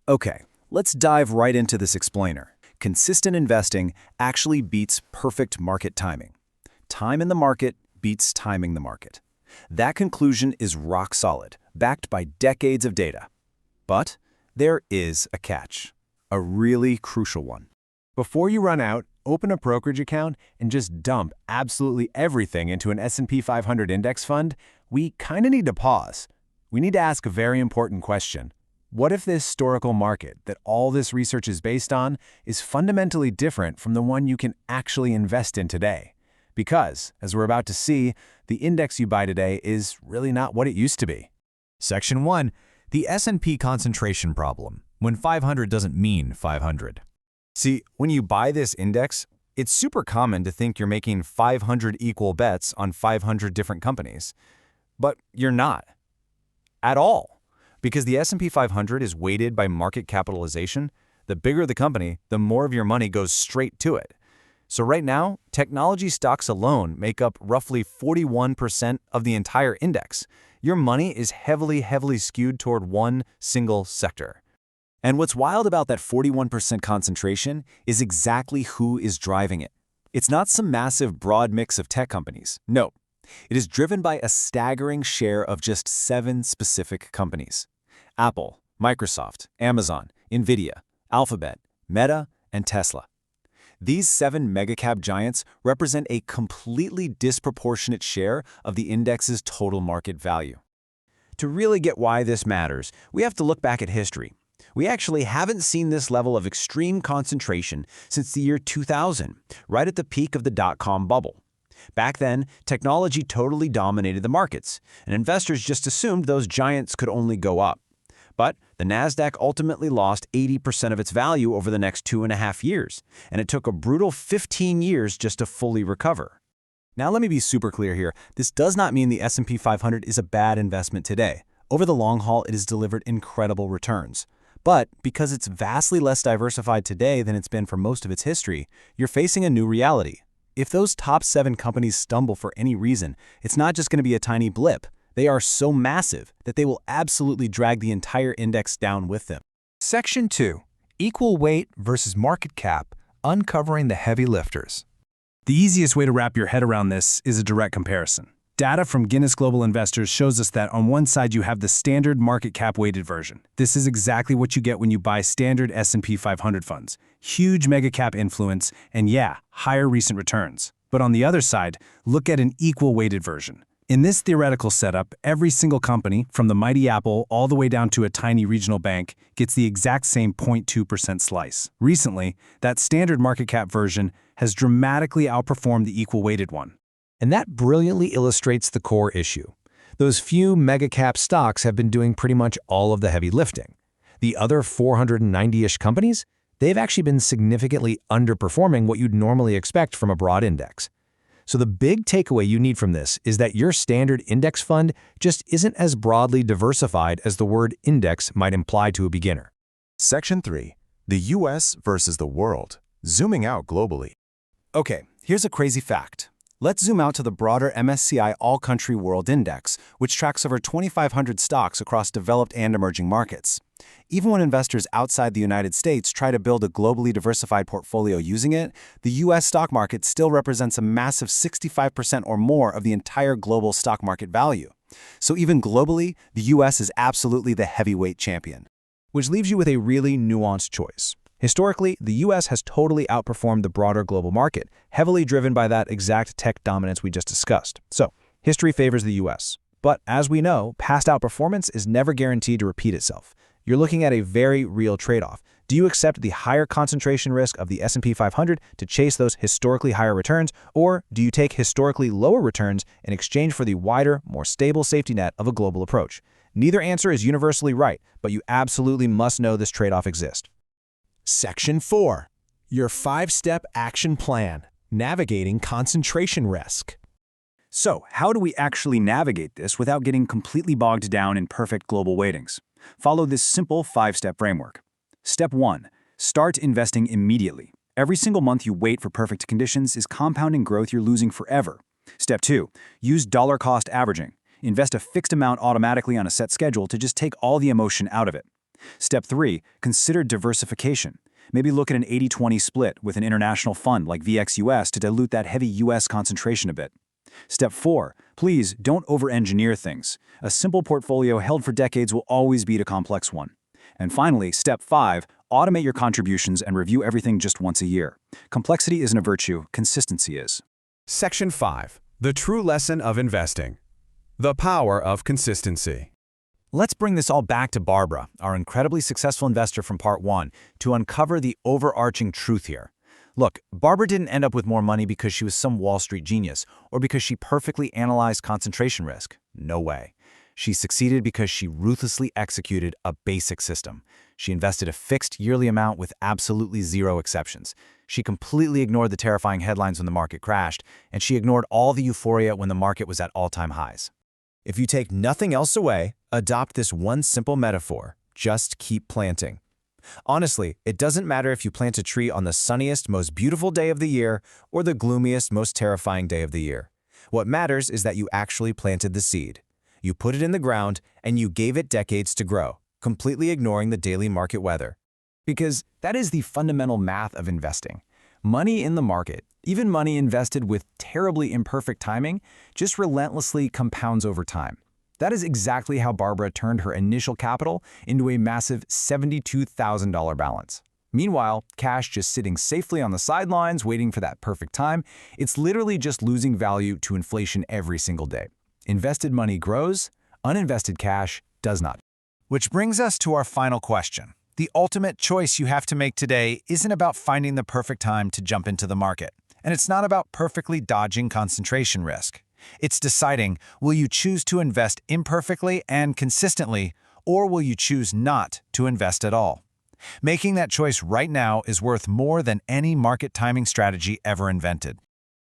Okay, let's dive right into this explainer. Consistent investing actually beats perfect market timing. Time in the market beats timing the market. That conclusion is rock solid, backed by decades of data. But there is a catch, a really crucial one. Before you run out, open a brokerage account and just dump absolutely everything into an S&P 500 index fund, we kind of need to pause. We need to ask a very important question. What if the historical market that all this research is based on is fundamentally different from the one you can actually invest in today? Because, as we're about to see, the index you buy today is really not what it used to be. Section 1. The S&P concentration problem, when 500 doesn't mean 500. See, when you buy this index, it's super common to think you're making 500 equal bets on 500 different companies. But you're not. At all. Because the S&P 500 is weighted by market capitalization, the bigger the company, the more of your money goes straight to it. So right now, technology stocks alone make up roughly 41% of the entire index. Your money is heavily skewed toward one single sector. And what's wild about that 41% concentration is exactly who is driving it. It's not some massive broad mix of tech companies. No. It is driven by a staggering share of just 7 specific companies: Apple, Microsoft, Amazon, Nvidia, Alphabet, Meta, and Tesla. These 7 megacap giants represent a completely disproportionate share of the index's total market value. To really get why this matters, we have to look back at history. We actually haven't seen this level of extreme concentration since the year 2000, right at the peak of the dot-com bubble. Back then, technology totally dominated the markets, and investors just assumed those giants could only go up. But the Nasdaq ultimately lost 80% of its value over the next 2.5 years, and it took a brutal 15 years just to fully recover. Now let me be super clear here. This does not mean the S&P 500 is a bad investment today. Over the long haul, it has delivered incredible returns. But because it's vastly less diversified today than it's been for most of its history, you're facing a new reality. If those top 7 companies stumble for any reason, it's not just going to be a tiny blip. They are so massive that they will absolutely drag the entire index down with them. Section 2. Equal weight versus market cap, uncovering the heavy lifters. The easiest way to wrap your head around this is a direct comparison. Data from Guinness Global Investors shows us that on one side you have the standard market cap weighted version. This is exactly what you get when you buy standard S&P 500 funds. Huge mega cap influence and higher recent returns. But on the other side, look at an equal weighted version. In this theoretical setup, every single company, from the mighty Apple all the way down to a tiny regional bank, gets the exact same 0.2% slice. Recently, that standard market cap version has dramatically outperformed the equal weighted one. And that brilliantly illustrates the core issue. Those few mega-cap stocks have been doing pretty much all of the heavy lifting. The other 490-ish companies, they've actually been significantly underperforming what you'd normally expect from a broad index. So the big takeaway you need from this is that your standard index fund just isn't as broadly diversified as the word index might imply to a beginner. Section 3. The U.S. versus the world. Zooming out globally. Okay, here's a crazy fact. Let's zoom out to the broader MSCI All-Country World Index, which tracks over 2,500 stocks across developed and emerging markets. Even when investors outside the United States try to build a globally diversified portfolio using it, the U.S. stock market still represents a massive 65% or more of the entire global stock market value. So even globally, the U.S. is absolutely the heavyweight champion. Which leaves you with a really nuanced choice. Historically, the U.S. has totally outperformed the broader global market, heavily driven by that exact tech dominance we just discussed. So, history favors the U.S. But as we know, past outperformance is never guaranteed to repeat itself. You're looking at a very real trade-off. Do you accept the higher concentration risk of the S&P 500 to chase those historically higher returns, or do you take historically lower returns in exchange for the wider, more stable safety net of a global approach? Neither answer is universally right, but you absolutely must know this trade-off exists. Section 4. Your 5-step action plan, navigating concentration risk. So, how do we actually navigate this without getting completely bogged down in perfect global weightings? Follow this simple 5-step framework. Step 1. Start investing immediately. Every single month you wait for perfect conditions is compounding growth you're losing forever. Step 2. Use dollar-cost averaging. Invest a fixed amount automatically on a set schedule to just take all the emotion out of it. Step 3, consider diversification. Maybe look at an 80-20 split with an international fund like VXUS to dilute that heavy US concentration a bit. Step 4, please don't over-engineer things. A simple portfolio held for decades will always beat a complex one. And finally, Step 5, automate your contributions and review everything just once a year. Complexity isn't a virtue, consistency is. Section 5. The true lesson of investing. The power of consistency. Let's bring this all back to Barbara, our incredibly successful investor from Part 1, to uncover the overarching truth here. Look, Barbara didn't end up with more money because she was some Wall Street genius or because she perfectly analyzed concentration risk. No way. She succeeded because she ruthlessly executed a basic system. She invested a fixed yearly amount with absolutely zero exceptions. She completely ignored the terrifying headlines when the market crashed, and she ignored all the euphoria when the market was at all-time highs. If you take nothing else away, adopt this one simple metaphor: just keep planting. Honestly, it doesn't matter if you plant a tree on the sunniest, most beautiful day of the year or the gloomiest, most terrifying day of the year. What matters is that you actually planted the seed. You put it in the ground and you gave it decades to grow, completely ignoring the daily market weather. Because that is the fundamental math of investing. Money in the market, even money invested with terribly imperfect timing, just relentlessly compounds over time. That is exactly how Barbara turned her initial capital into a massive $72,000 balance. Meanwhile, cash just sitting safely on the sidelines waiting for that perfect time, it's literally just losing value to inflation every single day. Invested money grows, uninvested cash does not. Which brings us to our final question. The ultimate choice you have to make today isn't about finding the perfect time to jump into the market, and it's not about perfectly dodging concentration risk. It's deciding, will you choose to invest imperfectly and consistently, or will you choose not to invest at all? Making that choice right now is worth more than any market timing strategy ever invented.